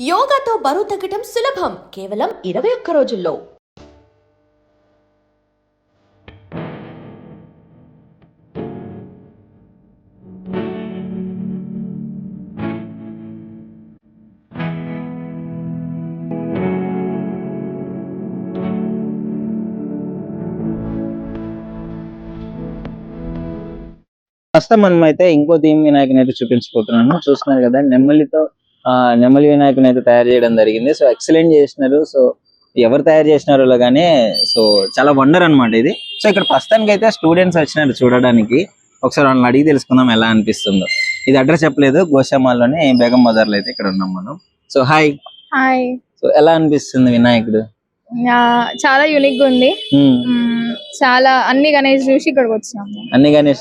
యోగాతో బరువు తగ్గడం సులభం కేవలం 21 రోజుల్లో. ప్రస్తుతం మనం అయితే ఇంకో థీమ్ వినాయకుని అయితే చూపించబోతున్నాను. చూస్తున్నారు కదా, నెమలి వినాయకుని అయితే తయారు చేయడం జరిగింది. సో ఎక్సలెంట్ చేసినారు. సో ఎవరు తయారు చేసినారో కానీ సో చాలా వండర్ అన్నమాట ఇది. సో ఇక్కడ ప్రస్తుతానికి అయితే స్టూడెంట్స్ వచ్చినారు చూడడానికి. ఒకసారి వాళ్ళని అడిగి తెలుసుకుందాం ఎలా అనిపిస్తుందో. ఇది అడ్రస్ చెప్పలేదు, గోషామాల్లోని బేగం బజార్ లో అయితే ఇక్కడ ఉన్నాం మనం. So hi. సో ఎలా అనిపిస్తుంది వినాయకుడు? చాలా యూనిక్ గా ఉంది. చాలా అన్ని గణేష్ చూసి ఇక్కడికి వచ్చినాం. అన్ని గణేష్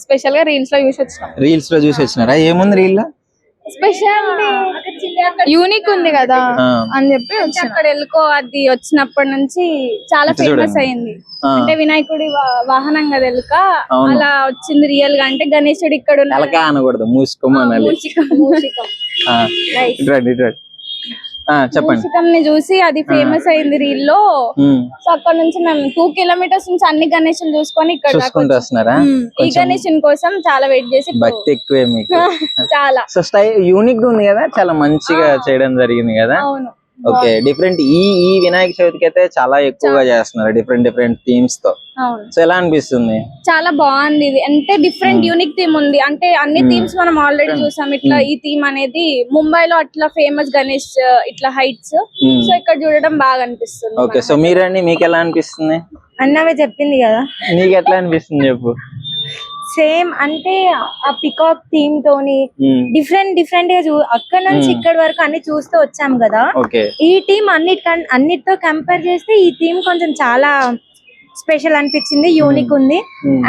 స్పెషల్ గా రీల్స్ లో చూసి వచ్చినారా? ఏముంది రీల్ లో స్పెషల్ యూనిక్ ఉంది కదా అని చెప్పి అక్కడ ఎల్కో అది వచ్చినప్పటి నుంచి చాలా ఫేమస్ అయింది. అంటే వినాయకుడి వాహనం కదా ఎలుక, అలా వచ్చింది రియల్ గా. అంటే గణేశుడు ఇక్కడ అనకూడదు, చెప్పండి చూసి అది ఫేమస్ అయింది రీల్ లో. సో అక్కడ నుంచి మేము 2 కిలోమీటర్స్ నుంచి అన్ని గణేశులు చూసుకొని ఇక్కడ ఈ గణేశుని కోసం చాలా వెయిట్ చేసి. భక్తి ఎక్కువే మీకు చాలా. సో యూనిక్ గా ఉంది కదా, చాలా మంచిగా చేయడం జరిగింది కదా. అవును. ఓకే, డిఫరెంట్ ఈ వినాయక చవితికి అయితే చాలా ఎక్కువగా చేస్తున్నారు డిఫరెంట్ థీమ్స్ తో. సో ఎలా అనిపిస్తుంది? చాలా బాగుంది ఇది. అంటే డిఫరెంట్ యూనిక్ థీమ్ ఉంది. అంటే అన్ని థీమ్స్ మనం ఆల్రెడీ చూసాం. ఇట్లా ఈ థీమ్ అనేది ముంబైలో అట్లా ఫేమస్ గణేష్ ఇట్లా హైట్స్. సో ఇక్కడ చూడడం బాగా అనిపిస్తుంది. ఓకే, సో మీరండి మీకు ఎలా అనిపిస్తుంది? అన్నవే చెప్పింది కదా, నీకు ఎట్లా అనిపిస్తుంది చెప్పు. సేమ్ అంటే ఆ పికాక్ థీమ్ తోని డిఫరెంట్ గా అక్కడ నుంచి ఇక్కడ వరకు అన్ని చూస్తూ వచ్చాం కదా. ఈ థీమ్ అన్నిటితో కంపేర్ చేస్తే ఈ థీమ్ కొంచెం చాలా స్పెషల్ అనిపించింది, యూనిక్ ఉంది.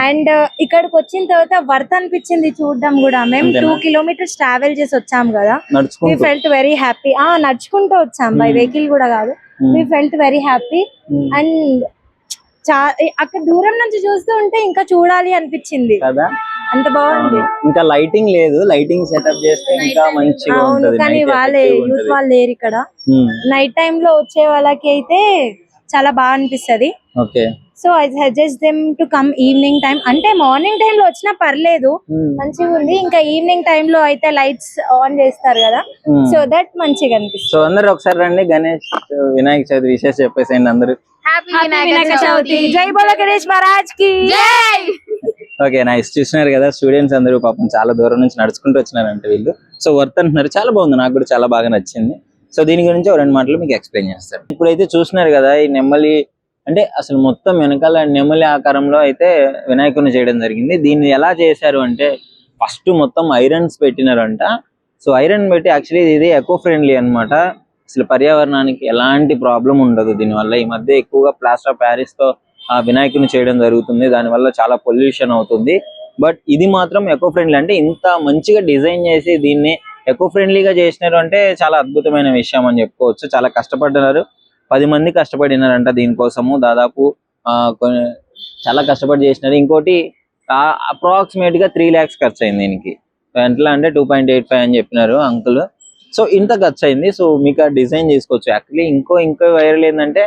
అండ్ ఇక్కడికి వచ్చిన తర్వాత వర్త్ అనిపించింది చూడడం కూడా. మేము 2 కిలోమీటర్స్ ట్రావెల్ చేసి వచ్చాం కదా. We felt very happy. నడుచుకుంటూ వచ్చాం, బై వెహికల్ కూడా కాదు. We felt very happy. And అక్కడ దూరం నుంచి చూస్తూ ఉంటే ఇంకా చూడాలి అనిపించింది కదా, అంత బాగుంది. ఇంకా లైటింగ్ లేదు, లైటింగ్ సెటప్ చేస్తే ఇంకా మంచిగా ఉంటది. కానీ వాళ్ళే యూత్ వాళ్ళు లేరు ఇక్కడ. నైట్ టైమ్ లో వచ్చే వాళ్ళకి అయితే చాలా బాగా అనిపిస్తది. Okay, so I suggest them to come evening time. అంటే మార్నింగ్ టైం లో వచ్చినా పర్లేదు, మంచిగా ఉంది. ఇంకా ఈవినింగ్ టైం లో అయితే లైట్స్ ఆన్ చేస్తారు కదా, సో దట్ మంచిగా అనిపిస్తుంది. సో అందరు ఒకసారి రండి, గణేష్ వినాయక చవితి విశేష చెప్పేసేయండి అందరు. హ్యాపీ వినాయక చవితి, జై బోలో గణేష్ మహారాజ్ కి జై. Okay, nice. చూస్తున్నారు కదా, స్టూడెంట్స్ అందరూ పాపం చాలా దూరం నుంచి నడుచుకుంటూ వచ్చినారంటే వీళ్ళు. సో వర్త్ అంటున్నారు, చాలా బాగుంది, నాకు కూడా చాలా బాగా నచ్చింది. సో దీని గురించి 2 మాటలు మీకు ఎక్స్ప్లెయిన్ చేస్తాను. ఇప్పుడైతే చూస్తున్నారు కదా, ఈ నెమలి అంటే అసలు మొత్తం వెనకాల నెమలి ఆకారంలో అయితే వినాయకుని చేయడం జరిగింది. దీన్ని ఎలా చేశారు అంటే ఫస్ట్ మొత్తం ఐరన్స్ పెట్టినారంట. సో ఐరన్ పెట్టి యాక్చువల్లీ ఇది ఎకో ఫ్రెండ్లీ అన్నమాట. అసలు పర్యావరణానికి ఎలాంటి ప్రాబ్లం ఉండదు దీనివల్ల. ఈ మధ్య ఎక్కువగా ప్లాస్టర్ ఆఫ్ ప్యారిస్ తో వినాయకుని చేయడం జరుగుతుంది, దానివల్ల చాలా పొల్యూషన్ అవుతుంది. బట్ ఇది మాత్రం ఎకో ఫ్రెండ్లీ. అంటే ఇంత మంచిగా డిజైన్ చేసి దీన్ని ఎకో ఫ్రెండ్లీగా చేసినారు అంటే చాలా అద్భుతమైన విషయం అని చెప్పుకోవచ్చు. చాలా కష్టపడినారు, 10 మంది కష్టపడినారంట దీనికోసము. దాదాపు చాలా కష్టపడి చేసినారు. ఇంకోటి అప్రాక్సిమేట్ గా 3 lakhs ఖర్చు అయింది దీనికి. ఎట్లా అంటే 2.85 అని చెప్పినారు అంకుల్. సో ఇంత ఖర్చు అయింది. సో మీకు ఆ డిజైన్ చేసుకోవచ్చు. యాక్చువల్లీ ఇంకో వైరల్ ఏంటంటే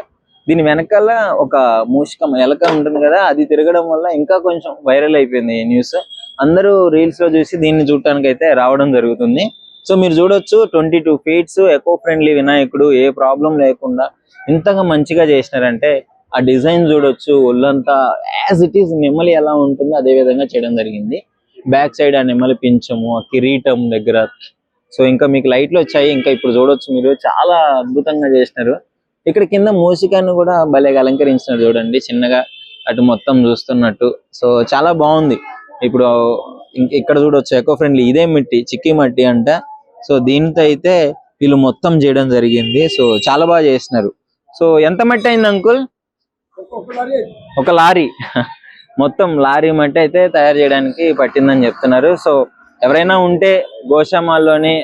దీని వెనకాల ఒక మూషికం ఎలక ఉంటుంది కదా, అది తిరగడం వల్ల ఇంకా కొంచెం వైరల్ అయిపోయింది ఈ న్యూస్. అందరూ రీల్స్ లో చూసి దీన్ని చూడటానికి అయితే రావడం జరుగుతుంది. సో మీరు చూడొచ్చు, 22 feet ఎకో ఫ్రెండ్లీ వినాయకుడు, ఏ ప్రాబ్లం లేకుండా ఇంతగా మంచిగా చేసినారంటే ఆ డిజైన్ చూడొచ్చు. ఒళ్ళంతా యాజ్ ఇట్ ఈస్ నెమలి ఎలా ఉంటుందో అదే విధంగా చేయడం జరిగింది. బ్యాక్ సైడ్ ఆ నెమలి పించము, ఆ కిరీటం దగ్గర. సో ఇంకా మీకు లైట్లు వచ్చాయి, ఇంకా ఇప్పుడు చూడొచ్చు మీరు, చాలా అద్భుతంగా చేసినారు. ఇక్కడ కింద మూసికాన్ని కూడా భలేగా అలంకరించినారు చూడండి, చిన్నగా అటు మొత్తం చూస్తున్నట్టు. సో చాలా బాగుంది. ఇప్పుడు ఇక్కడ చూడొచ్చు ఎకో ఫ్రెండ్లీ, ఇదే మట్టి, చిక్కీ మట్టి అంట. సో దీంతో అయితే వీళ్ళు మొత్తం చేయడం జరిగింది. సో చాలా బాగా చేసినారు. సో ఎంత మట్టి అయింది అంకుల్? 1 లారీ మొత్తం లారీ మట్టి అయితే తయారు చేయడానికి పట్టిందని చెప్తున్నారు. సో ఎవరైనా ఉంటే గోషామాల్లోని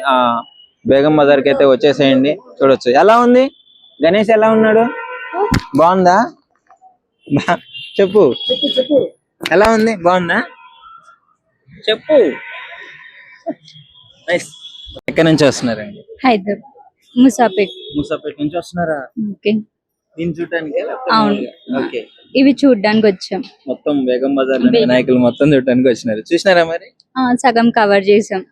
బేగం బజార్కి అయితే వచ్చేసేయండి, చూడొచ్చు. ఎలా ఉంది గణేష్? ఎలా ఉన్నాడు? బాగుందా? చెప్పు ఎలా ఉంది? బాగుందా చెప్పు. నైస్. ఎక్కడి నుంచి వస్తున్నారండి? హైదరాబాద్. ముసాపేట్. ముసాపేట్ నుంచి వస్తున్నారా ఓకే. దీన్ని చూడటానికి? అవును. ఓకే. ఇవి చూడడానికి వచ్చాం. మొత్తం బేగం బజార్ వినాయకులు మొత్తం చూడటానికి వచ్చినారు. చూసినారా మరి? సగం కవర్ చేసాం.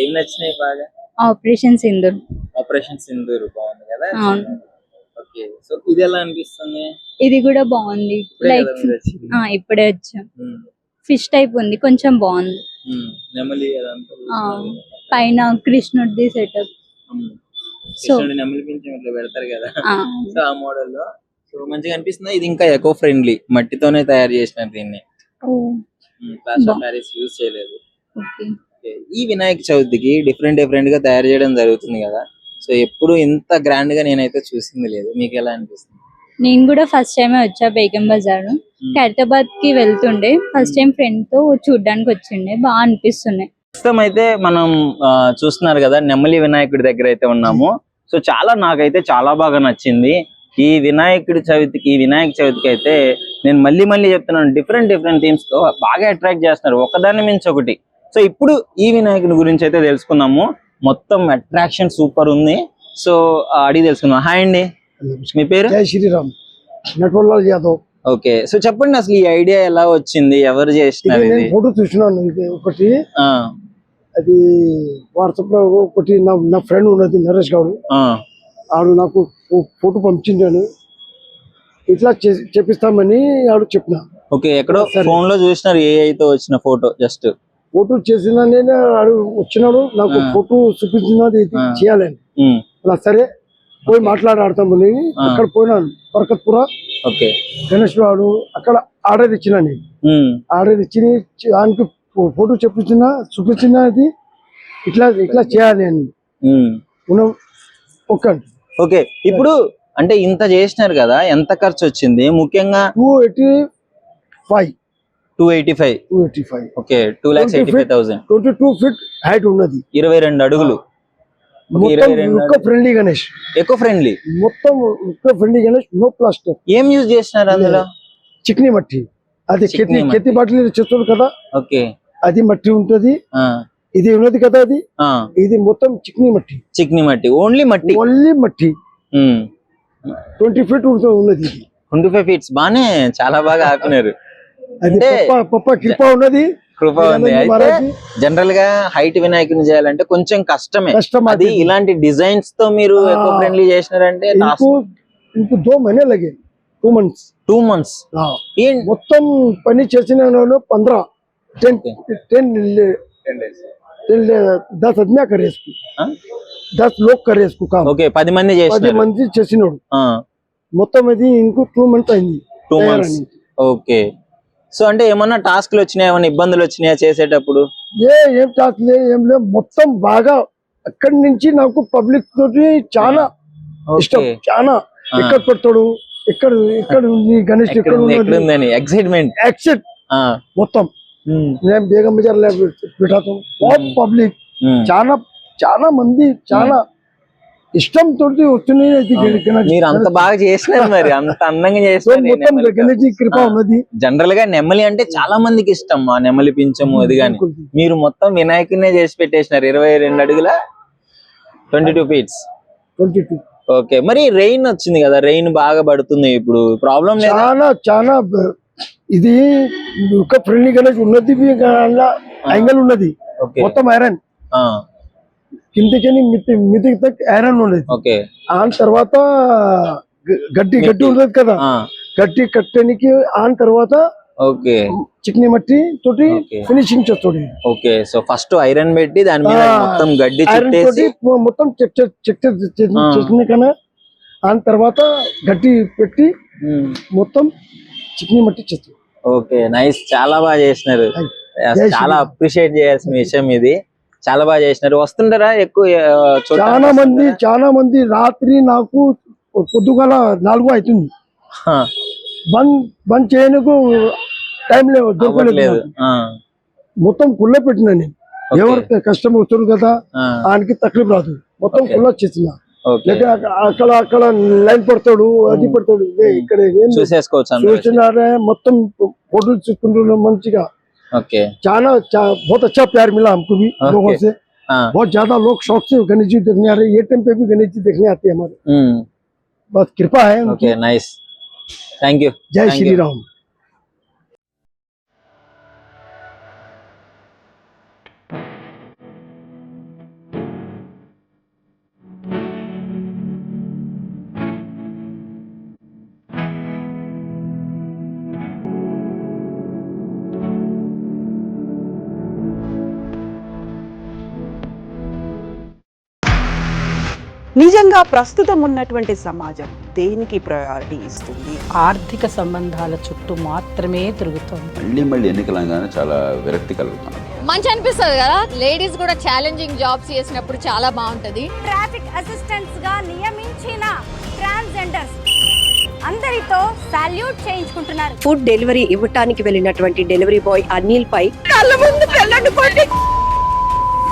ఏం నచ్చినాయి బాగా? ఆపరేషన్ సింధూర్. ఆపరేషన్ సింధూర్ బాగుంది కదా. అవును. ఓకే. సో ఇది ఎలా అనిపిస్తుంది? ఇది కూడా బాగుంది. లైక్ ఇప్పుడే వచ్చాం. ఫిష్ టైప్ ఉంది, కొంచెం బాగుంది. నెమలి పైన కృష్ణుడిది సెటప్. సో నెమలి పింఛం ఇట్లా పెడతారు కదా, సో ఆ మోడల్ లో సో మంచిగా అనిపిస్తుంది. ఇది ఇంకా ఎకో ఫ్రెండ్లీ, మట్టితోనే తయారు చేసినారు దీన్ని. ప్లాస్టర్ ఆఫ్ ప్యారిస్ యూజ్ చేయలేదు. ఈ వినాయక చవితికి డిఫరెంట్ డిఫరెంట్ గా తయారు చేయడం జరుగుతుంది కదా, సో ఎప్పుడు ఇంత గ్రాండ్ గా నేనైతే చూసింది లేదు. మీకు ఎలా అనిపిస్తుంది? నేను కూడా ఫస్ట్ టైం వచ్చా బేగం బజార్. ఖైరతాబాద్ కి వెళ్తుండే, ఫస్ట్ టైం ఫ్రెండ్ తో చూడడానికి వచ్చిండే, బాగా అనిపిస్తున్నాయి. ప్రస్తుతం అయితే మనం చూస్తున్నారు కదా, నెమలి వినాయకుడి దగ్గర అయితే ఉన్నాము. సో నాకైతే చాలా బాగా నచ్చింది ఈ వినాయక చవితికి అయితే. నేను మళ్ళీ చెప్తున్నాను, డిఫరెంట్ థీమ్స్ తో బాగా అట్రాక్ట్ చేస్తున్నారు, ఒకదాన్ని మించి ఒకటి. సో ఇప్పుడు ఈ వినాయకుడి గురించి అయితే తెలుసుకుందాము. మొత్తం అట్రాక్షన్ సూపర్ ఉంది. సో అడిగి తెలుసుకుందాం. హాయ్ అండి, మీ పేరు? జై శ్రీరామ్, నటవరలాల్ యాదవ్. ఓకే. సో చెప్పండి, అసలు ఈ ఐడియా ఎలా వచ్చింది, ఎవరు చేసినారు? నేను ఫోటో చూసినాను, ఇది ఒకటి అది వాట్సాప్ లో ఒకటి నా ఫ్రెండ్ ఉన్నది నరేష్ గౌడ్, ఆడు నాకు ఫోటో పంపించాను, ఇట్లా చేపిస్తామని ఆడు చెప్పిన. ఓకే. ఎక్కడో ఫోన్ లో చూసినారు, AI తో వచ్చిన ఫోటో, జస్ట్ ఫోటో చేసిన నేను ఆడు వచ్చినాడు, నాకు ఫోటో చూపించినది చేయాలని. అలా సరే పోయి మాట్లాడాడతామని అక్కడ పోయినాను, బర్కత్పుర. ఓకే. గణేష్ వాడు అక్కడ ఆర్డర్ ఇచ్చిన, నేను ఆర్డర్ ఇచ్చి ఆయనకి ఫోటో చూపించినది ఇట్లా చేయాలి అని. ఓకే. ఇప్పుడు అంటే ఇంత చేసినారు కదా, ఎంత ఖర్చు వచ్చింది ముఖ్యంగా? 285. ఓకే. 2,85,000. 22 ఫీట్ హైట్ ఉన్నది, 22 అడుగులు. ఫ్రెండ్లీ గణేష్, ఎకో ఫ్రెండ్లీ, మొత్తం ఫ్రెండ్లీ గణేష్, నో ప్లాస్టర్. ఏం యూజ్ చేసినారు అందులో? చిక్నీ మట్టి, అది కెత్తి బాటిల్ చేస్తారు కదా. ఓకే. అది మట్టి ఉంటది, ఇది ఉన్నది కదా, ఇది మొత్తం చిక్నీ మట్టి, ఓన్లీ మట్టి. 20 ఫీట్ ఉన్నది, 25 ఫీట్స్. బానే, చాలా బాగా ఆపినారు. అంటే కృప ఉన్నది. అయితే జనరల్ గా హైట్ వినాయకుని చేయాలంటే కొంచెం కష్టమే. అది ఇలాంటి డిజైన్స్ తో మీరు ఎకో ఫ్రెండ్లీ చేసినారంటే 2 మहीने लगे, 2 months. మొత్తం పని చేసిన 10 आदमी करे इसको, 10 लोग करे इसको काम. ఓకే. 10 మంది చేసినాడు మొత్తం. అది ఇంకో 2 months అయింది. 2 months. ఓకే. సో అంటే ఏమన్నా టాస్క్లు వచ్చినాయా, ఏమన్నా ఇబ్బందులు వచ్చినాయా చేసేటప్పుడు? ఏం టాస్క్ ఏం లేదు, మొత్తం బాగా అక్కడి నుంచి నాకు పబ్లిక్ తోటి చాలా ఇష్టం, చాలా. ఎక్కడ పెడతాడు, ఇక్కడ గణేష్ ఎక్కడ ఉందని ఎక్సైట్మెంట్ మొత్తం. నేను బేగం బజార్ పెట్టాను, పబ్లిక్ చాలా మంది చాలా ఇష్టం తోటి వస్తున్నాయి. మీరు అంత బాగా చేసినారు, మరి అంత అందంగా చేసినారు. జనరల్ గా నెమలి అంటే చాలా మందికి ఇష్టం, ఆ నెమలి పింఛము అది. కానీ మీరు మొత్తం వినాయకుడినే చేసి పెట్టేసినారు. 22 అడుగుల 22 ఫీట్స్. ఓకే. మరి రెయిన్ వచ్చింది కదా, రెయిన్ బాగా పడుతుంది, ఇప్పుడు ప్రాబ్లం లేదు? చాలా ఇది ఒక ఫ్రెండ్లీ గణేష్ ఉన్నది, యాంగిల్ ఉన్నది, మొత్తం ఐరన్ కిందికి మితికి తక్ ఐరన్ ఉండేది. ఆన్ తర్వాత గడ్డి ఉండదు కదా, గడ్డి కట్టడానికి ఆన్ తర్వాత చిక్నీ మట్టి తోటి ఫినిషింగ్ చేస్తాడు. ఓకే. సో ఫస్ట్ ఐరన్ పెట్టి దాని మీద మొత్తం గడ్డి మొత్తం చెక్ చేసిన కన్నా ఆన్ తర్వాత గడ్డి పెట్టి మొత్తం చిక్నీ మట్టి చేస్తాడు. ఓకే. నైస్, చాలా బాగా చేసినారు. చాలా అప్రిషియేట్ చేయాల్సిన విషయం ఇది. చాలా బాగా చేసినారు. వస్తుంటారా ఎక్కువ? చాలా మంది రాత్రి నాకు పొద్దుగాల 4 అవుతుంది, బంద్ చేయడానికి టైం దొరకలేదు. మొత్తం కుళ్ళ పెట్టినా నేను, ఎవరికి కష్టం వస్తుంది కదా ఆయనకి తక్లీఫ్ రాదు, మొత్తం కుళ్ళ చేసిన. అక్కడ లైన్ పడతాడు, అది పడతాడు, ఇక్కడ చూసినారే మొత్తం ఫోటోలు చూసుకుంటున్నాం మంచిగా. ఓకే. చాలా बहुत अच्छा प्यार मिला हमको भी लोगों से. हाँ। बहुत ज्यादा लोग शौक से गणेश जी देखने आ रहे हैं, ये टाइम पे भी गणेश जी देखने आते हैं हमारे, बहुत कृपा है उनकी। Okay nice, thank you. जय श्री राम। నిజంగా ప్రస్తుతం ఉన్నటువంటి సమాజం దేనికి ప్రయారిటీ ఇస్తుంది? ఆర్థిక సంబంధాల చుట్టూ మాత్రమే తిరుగుతోంది. మళ్ళీ ఎన్నికలంగానే చాలా విరక్తి కలుగుతాను. మంచి అనిపిస్తుంది కదా, లేడీస్ కూడా ఛాలెంజింగ్ జాబ్స్ చేసినప్పుడు చాలా బాగుంటది. ట్రాఫిక్ అసిస్టెంట్స్ గా నియమించిన ట్రాన్స్జెండర్స్ అందరితో సాల్యూట్ చేయించుకుంటున్నారు. ఫుడ్ డెలివరీ ఇవ్వటానికి వెళ్ళినటువంటి డెలివరీ బాయ్ అనిల్ పై కళ్ళ ముందు